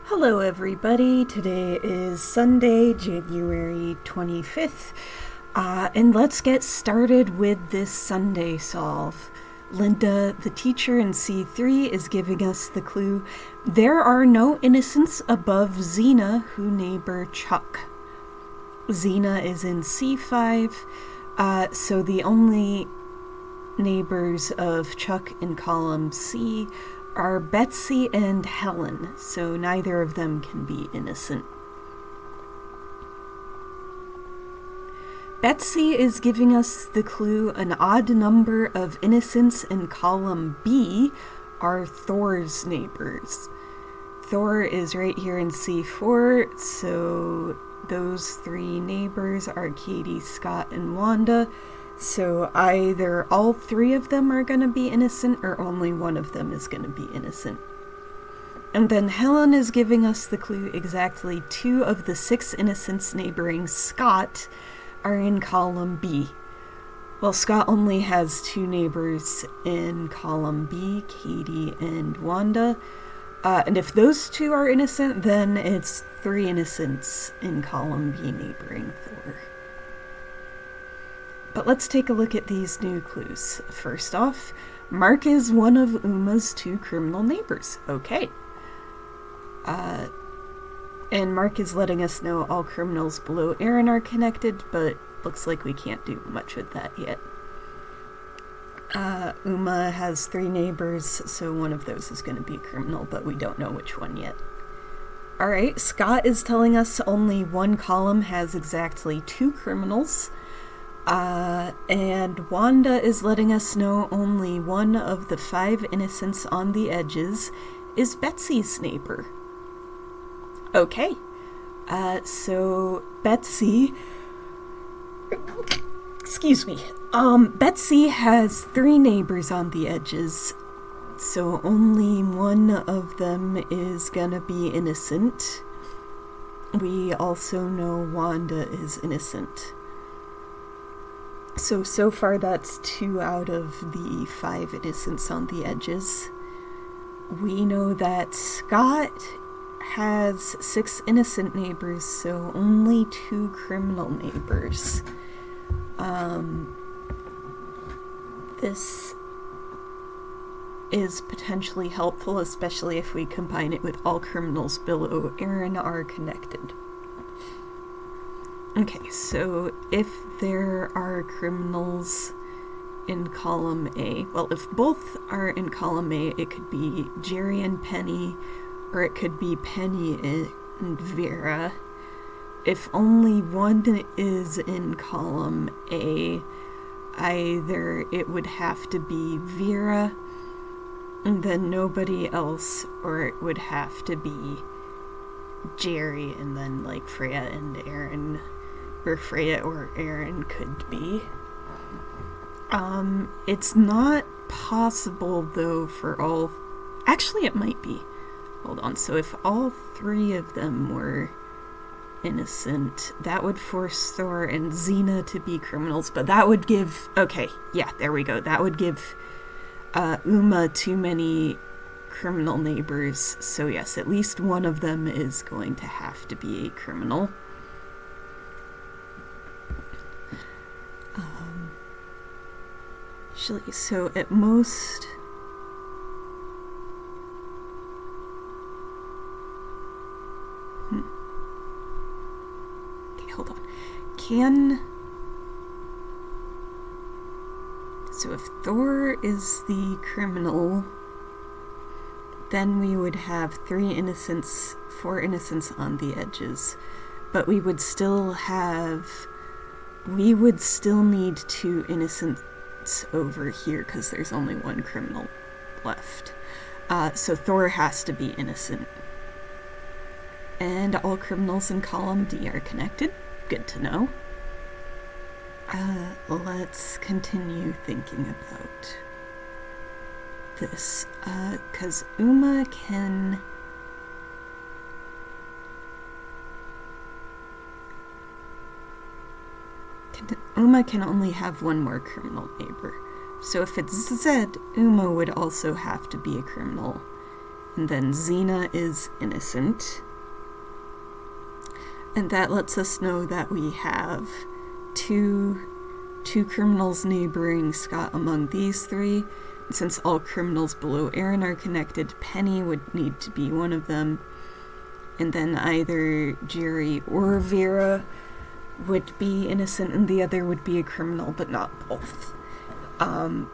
Hello everybody, today is Sunday, January 25th, and let's get started with this Sunday solve. Linda, the teacher in C3, is giving us the clue, there are no innocents above Xena who neighbor Chuck. Xena is in C5, so the only neighbors of Chuck in column C are Betsy and Helen, so neither of them can be innocent. Betsy is giving us the clue an odd number of innocents in column B are Thor's neighbors. Thor is right here in C4, so those three neighbors are Katie, Scott, and Wanda. So either all three of them are going to be innocent or only one of them is going to be innocent. And then Helen is giving us the clue exactly 2 of the 6 innocents neighboring Scott are in column B. Well, Scott only has 2 neighbors in column B, Katie and Wanda. And if those 2 are innocent, then it's 3 innocents in column B neighboring Thor. But let's take a look at these new clues. First off, Mark is one of Uma's 2 criminal neighbors. Okay. And Mark is letting us know all criminals below Aaron are connected, but looks like we can't do much with that yet. Uma has 3 neighbors, so one of those is going to be a criminal, but we don't know which one yet. Alright, Scott is telling us only one column has exactly 2 criminals. And Wanda is letting us know only one of the 5 innocents on the edges is Betsy's neighbor. Okay, so Betsy, Betsy has 3 neighbors on the edges, so only one of them is gonna be innocent. We also know Wanda is innocent. So far that's 2 out of the 5 innocents on the edges. We know that Scott has 6 innocent neighbors, so only 2 criminal neighbors. This is potentially helpful, especially if we combine it with all criminals below Aaron are connected. Okay, so if there are criminals in column A, well, if both are in column A, it could be Jerry and Penny, or it could be Penny and Vera. If only one is in column A, either it would have to be Vera, and then nobody else, or it would have to be Jerry, and then like Freya and Aaron, or Freya or Aaron could be. It's not possible though for all, actually it might be. Hold on, so if all 3 of them were innocent, that would force Thor and Xena to be criminals, but that would give, okay, yeah, there we go, that would give Uma too many criminal neighbors, so yes, at least one of them is going to have to be a criminal. So at most, okay, hold on. So if Thor is the criminal, then we would have 3 innocents, 4 innocents on the edges, but we would still need 2 innocents over here because there's only 1 criminal left. So Thor has to be innocent. And all criminals in column D are connected. Good to know. Let's continue thinking about this, because Uma can only have 1 more criminal neighbor. So if it's Zed, Uma would also have to be a criminal. and then Xena is innocent. And that lets us know that we have two criminals neighboring Scott among these three. And since all criminals below Aaron are connected, Penny would need to be one of them. And then either Jerry or Vera would be innocent and the other would be a criminal, but not both.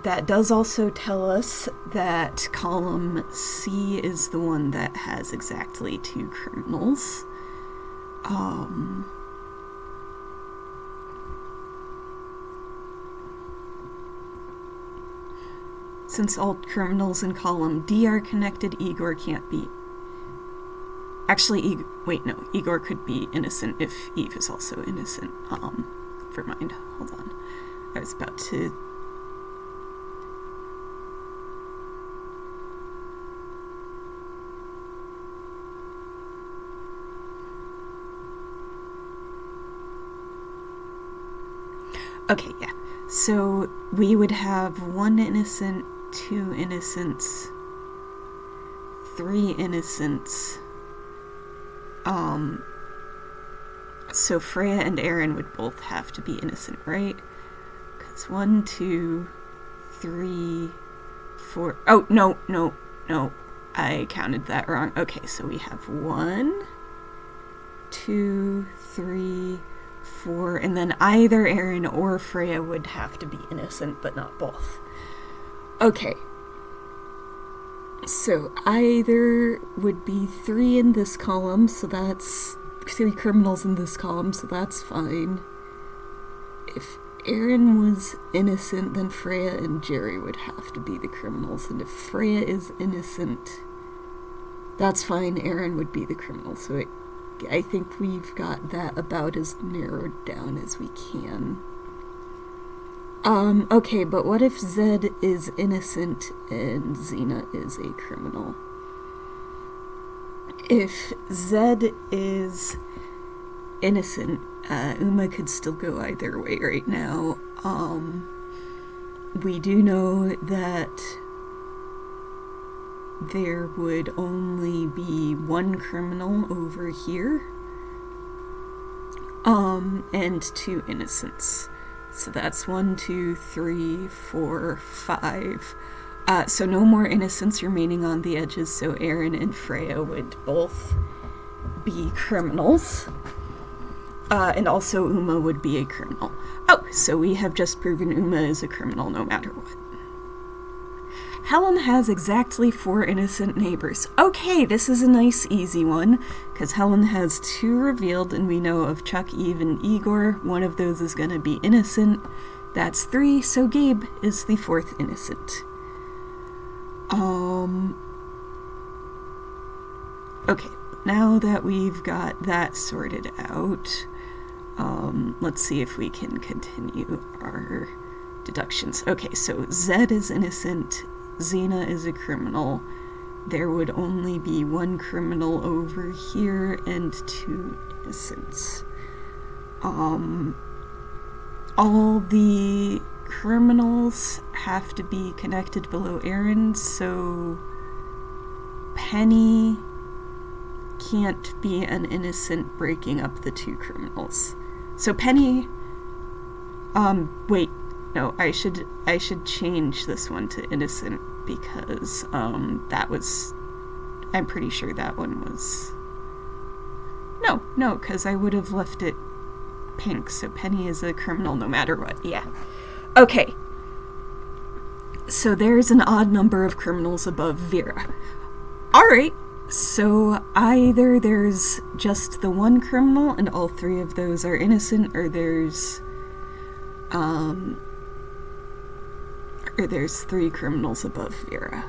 That does also tell us that column C is the one that has exactly 2 criminals. Since all criminals in column D are connected, Igor can't be... Actually, Igor could be innocent if Eve is also innocent. Never mind, hold on. I was about to... Okay, yeah. So we would have 1 innocent, 2 innocents, 3 innocents. So Freya and Aaron would both have to be innocent, right? Because 1, 2, 3, 4... Oh, no. I counted that wrong. Okay, so we have 1, 2, 3, 4, and then either Aaron or Freya would have to be innocent, but not both. Okay. So either would be 3 in this column, so that's 3 criminals in this column, so that's fine. If Aaron was innocent, then Freya and Jerry would have to be the criminals, and if Freya is innocent, that's fine, Aaron would be the criminal. So I think we've got that about as narrowed down as we can. Okay, but what if Zed is innocent and Xena is a criminal? If Zed is innocent, Uma could still go either way right now. We do know that there would only be 1 criminal over here, and 2 innocents. So that's 1, 2, 3, 4, 5. So no more innocents remaining on the edges, so Aaron and Freya would both be criminals. And also Uma would be a criminal. Oh, so we have just proven Uma is a criminal no matter what. Helen has exactly 4 innocent neighbors. Okay, this is a nice easy one, because Helen has 2 revealed, and we know of Chuck, Eve, and Igor. One of those is going to be innocent. That's 3, so Gabe is the 4th innocent. Okay, now that we've got that sorted out, let's see if we can continue our deductions. Okay, so Zed is innocent, Xena is a criminal. There would only be 1 criminal over here and 2 innocents. All the criminals have to be connected below Aaron, so Penny can't be an innocent breaking up the 2 criminals. So Penny, wait, no, I should change this one to innocent, because that was, I'm pretty sure that one was, no, because I would have left it pink, so Penny is a criminal no matter what. Yeah. Okay. So there's an odd number of criminals above Vera. Alright, so either there's just the 1 criminal and all 3 of those are innocent, or there's 3 criminals above Vera.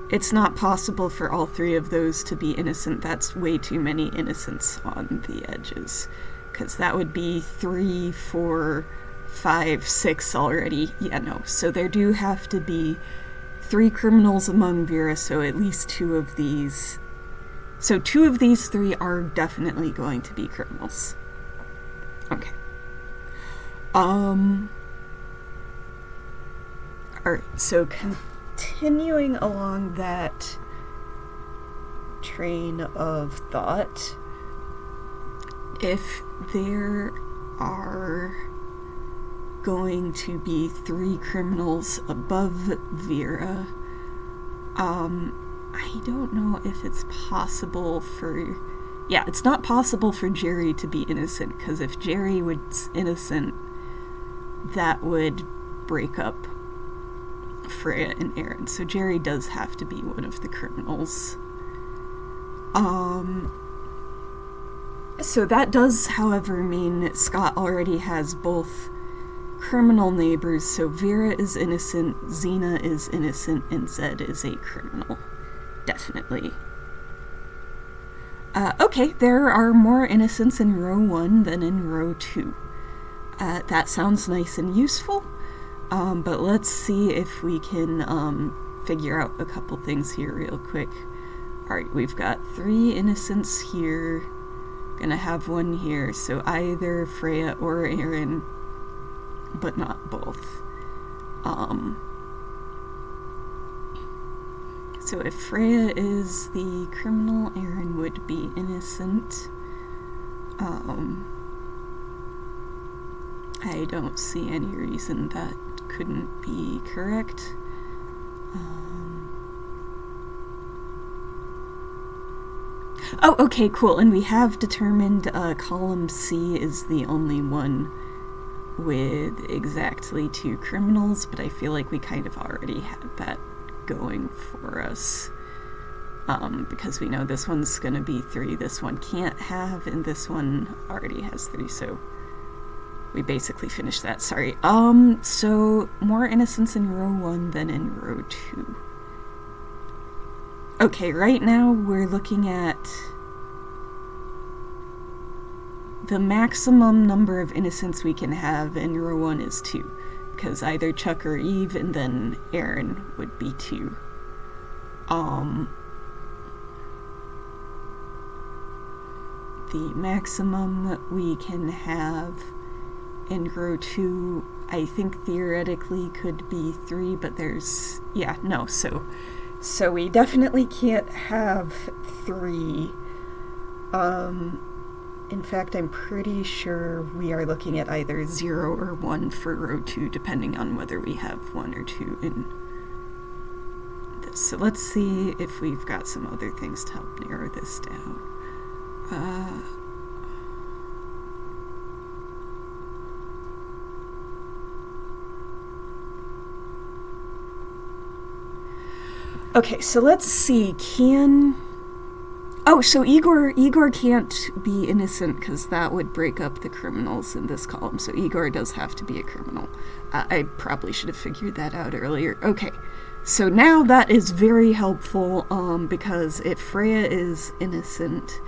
It's not possible for all 3 of those to be innocent. That's way too many innocents on the edges, because that would be 3, 4, 5, 6 already. Yeah, no. So there do have to be 3 criminals among Vera, so at least 2 of these. So 2 of these 3 are definitely going to be criminals. Okay. Alright, so continuing along that train of thought. If there are going to be 3 criminals above Vera, I don't know if it's possible for... Yeah, it's not possible for Jerry to be innocent, because if Jerry was innocent, that would break up Freya and Aaron. So Jerry does have to be one of the criminals. So that does, however, mean Scott already has both criminal neighbors, so Vera is innocent, Xena is innocent, and Zed is a criminal. Definitely. Okay, there are more innocents in row 1 than in row 2. That sounds nice and useful, but let's see if we can figure out a couple things here real quick. Alright, we've got 3 innocents here, gonna have 1 here, so either Freya or Aaron, but not both. So if Freya is the criminal, Aaron would be innocent. I don't see any reason that couldn't be correct. Oh, okay, cool. And we have determined column C is the only one with exactly 2 criminals, but I feel like we kind of already had that going for us. Because we know this one's gonna be 3, this one can't have, and this one already has 3, so we basically finished that, sorry. So more innocents in row 1 than in row 2. Okay, right now we're looking at the maximum number of innocents we can have in row 1 is 2. Because either Chuck or Eve, and then Aaron would be 2. The maximum we can have in row 2, I think theoretically could be 3, but there's... yeah, no, so we definitely can't have 3. In fact, I'm pretty sure we are looking at either 0 or 1 for row 2, depending on whether we have 1 or 2 in this. So let's see if we've got some other things to help narrow this down. Okay, so let's see, oh, so Igor can't be innocent because that would break up the criminals in this column, so Igor does have to be a criminal. I probably should have figured that out earlier. Okay, so now that is very helpful, because if Freya is innocent,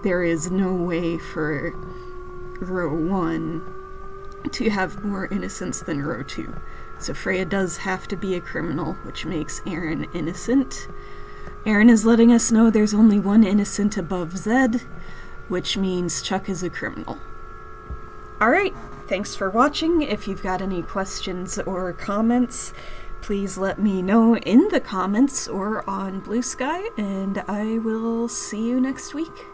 there is no way for row 1 to have more innocents than row 2. So Freya does have to be a criminal, which makes Aaron innocent. Aaron is letting us know there's only 1 innocent above Zed, which means Chuck is a criminal. Alright, thanks for watching. If you've got any questions or comments, please let me know in the comments or on Blue Sky, and I will see you next week.